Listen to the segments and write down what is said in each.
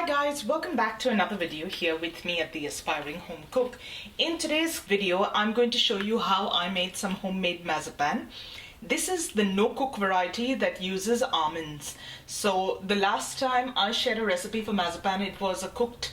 guys, welcome back to another video here with me at the Aspiring Home Cook. In today's video, I'm going to show you how I made some homemade marzipan. This is the no-cook variety that uses almonds. So the last time I shared a recipe for marzipan, it was a cooked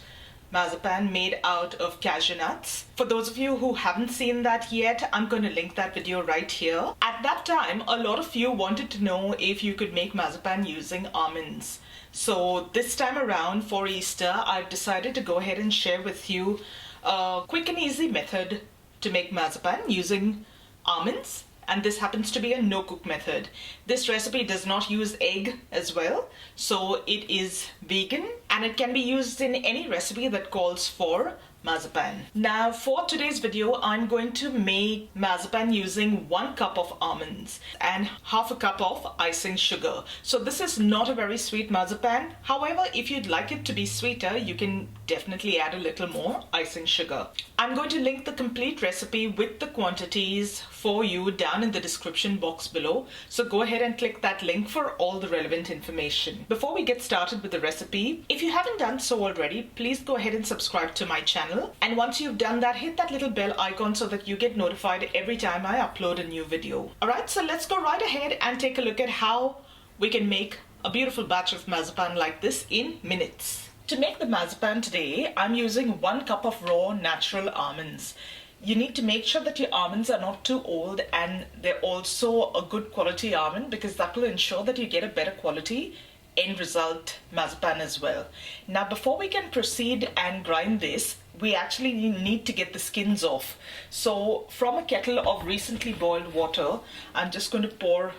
marzipan made out of cashew nuts. For those of you who haven't seen that yet, I'm going to link that video right here. At that time, a lot of you wanted to know if you could make marzipan using almonds. So this time around for Easter, I've decided to go ahead and share with you a quick and easy method to make marzipan using almonds. And this happens to be a no-cook method. This recipe does not use egg as well, so it is vegan and it can be used in any recipe that calls for marzipan. Now for today's video, I'm going to make marzipan using 1 cup of almonds and half a cup of icing sugar. So this is not a very sweet marzipan. However, if you'd like it to be sweeter, you can definitely add a little more icing sugar. I'm going to link the complete recipe with the quantities for you down in the description box below. So go ahead and click that link for all the relevant information. Before we get started with the recipe, if you haven't done so already, please go ahead and subscribe to my channel. And once you've done that, hit that little bell icon so that you get notified every time I upload a new video. Alright, so let's go right ahead and take a look at how we can make a beautiful batch of marzipan like this in minutes. To make the marzipan today, I'm using 1 cup of raw natural almonds. You need to make sure that your almonds are not too old and they're also a good quality almond, because that will ensure that you get a better quality end result marzipan as well. Now before we can proceed and grind this, we actually need to get the skins off. So from a kettle of recently boiled water, I'm just going to pour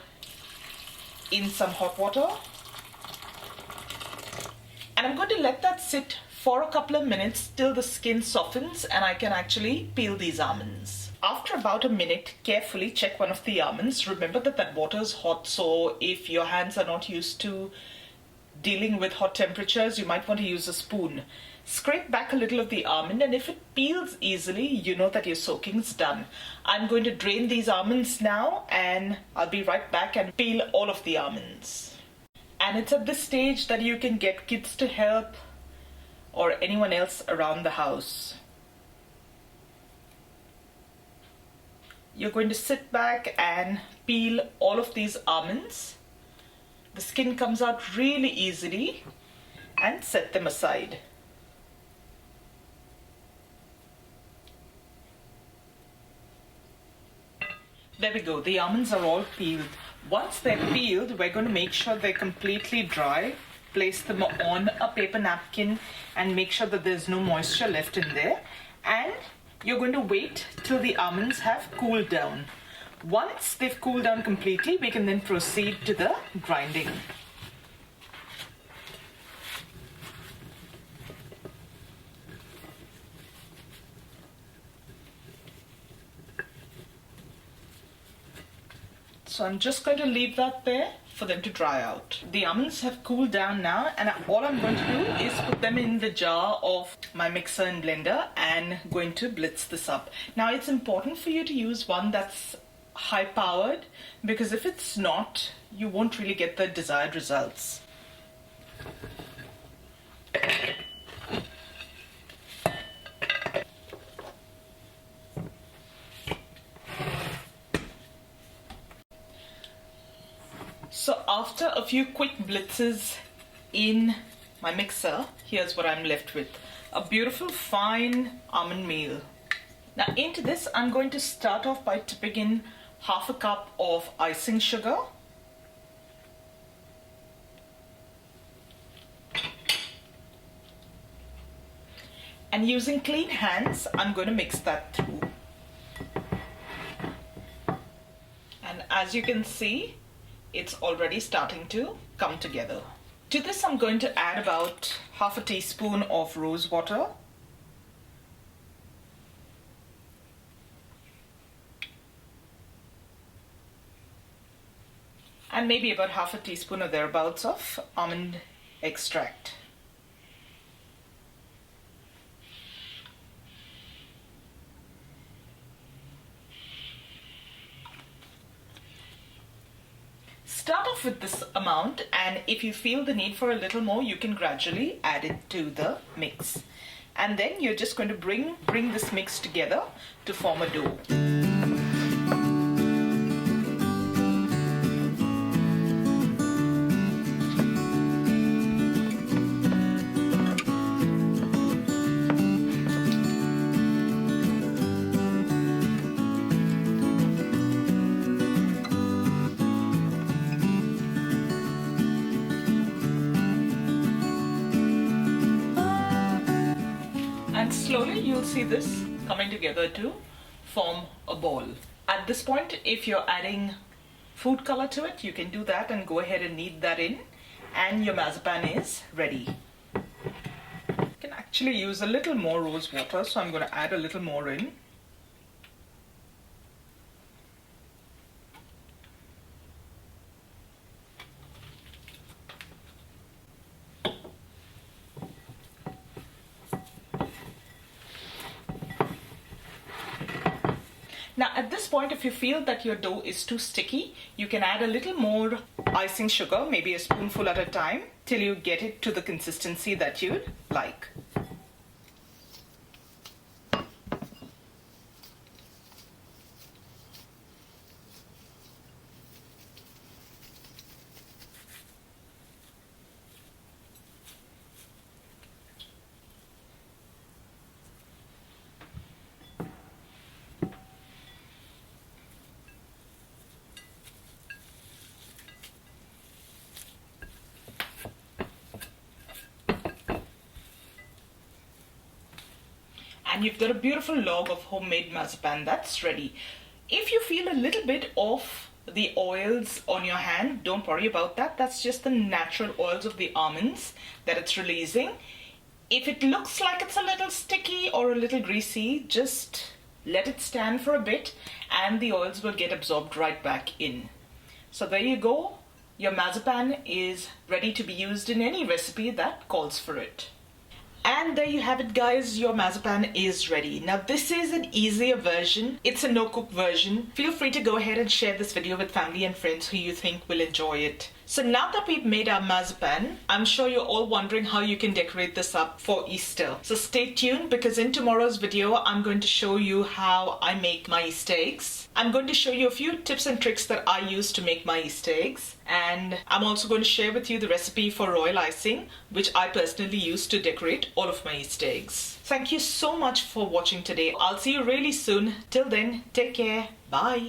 in some hot water. And I'm going to let that sit for a couple of minutes till the skin softens and I can actually peel these almonds. After about a minute, carefully check one of the almonds. Remember that that water is hot, so if your hands are not used to dealing with hot temperatures, you might want to use a spoon. Scrape back a little of the almond, and if it peels easily, you know that your soaking is done. I'm going to drain these almonds now and I'll be right back and peel all of the almonds. And it's at this stage that you can get kids to help or anyone else around the house. You're going to sit back and peel all of these almonds. The skin comes out really easily, and set them aside. There we go, the almonds are all peeled. Once they're peeled, we're going to make sure they're completely dry. Place them on a paper napkin and make sure that there's no moisture left in there. And you're going to wait till the almonds have cooled down. Once they've cooled down completely, we can then proceed to the grinding. So I'm just going to leave that there for them to dry out. The almonds have cooled down now, and all I'm going to do is put them in the jar of my mixer and blender and going to blitz this up. Now it's important for you to use one that's high powered, because if it's not, you won't really get the desired results. So after a few quick blitzes in my mixer, here's what I'm left with. A beautiful fine almond meal. Now into this, I'm going to start off by tipping in half a cup of icing sugar. And using clean hands, I'm going to mix that through. And as you can see, it's already starting to come together. To this, I'm going to add about half a teaspoon of rose water. And maybe about half a teaspoon or thereabouts of almond extract. start off with this amount, and if you feel the need for a little more, you can gradually add it to the mix. And then you're just going to bring this mix together to form a dough. And slowly you'll see this coming together to form a ball. At this point, if you're adding food color to it, you can do that and go ahead and knead that in, and your marzipan is ready. You can actually use a little more rose water, so I'm going to add a little more in. Now at this point, if you feel that your dough is too sticky, you can add a little more icing sugar, maybe a spoonful at a time, till you get it to the consistency that you'd like. And you've got a beautiful log of homemade marzipan that's ready. If you feel a little bit of the oils on your hand, don't worry about that. That's just the natural oils of the almonds that it's releasing. If it looks like it's a little sticky or a little greasy, just let it stand for a bit and the oils will get absorbed right back in. So there you go. Your marzipan is ready to be used in any recipe that calls for it. And there you have it, guys, your marzipan is ready. Now this is an easier version. It's a no-cook version. Feel free to go ahead and share this video with family and friends who you think will enjoy it. So now that we've made our marzipan, I'm sure you're all wondering how you can decorate this up for Easter. So stay tuned, because in tomorrow's video, I'm going to show you how I make my Easter eggs. I'm going to show you a few tips and tricks that I use to make my Easter eggs. And I'm also going to share with you the recipe for royal icing, which I personally use to decorate all of my Easter eggs. Thank you so much for watching today. I'll see you really soon. Till then, take care. Bye.